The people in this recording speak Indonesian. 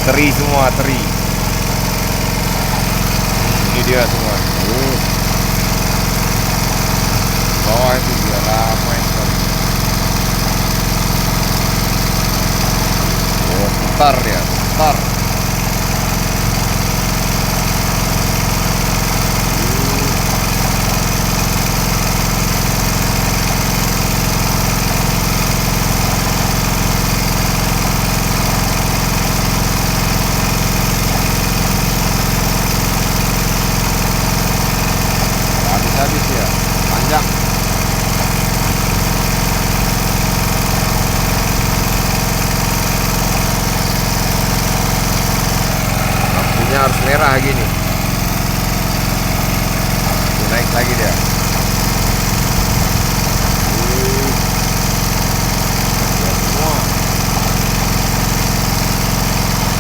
Teri semua, teri. Ini dia semua. Bawah itu dia ramai sekali. Oh, putar ya, putar. Habis ya, panjang. Lampunya harus merah gini.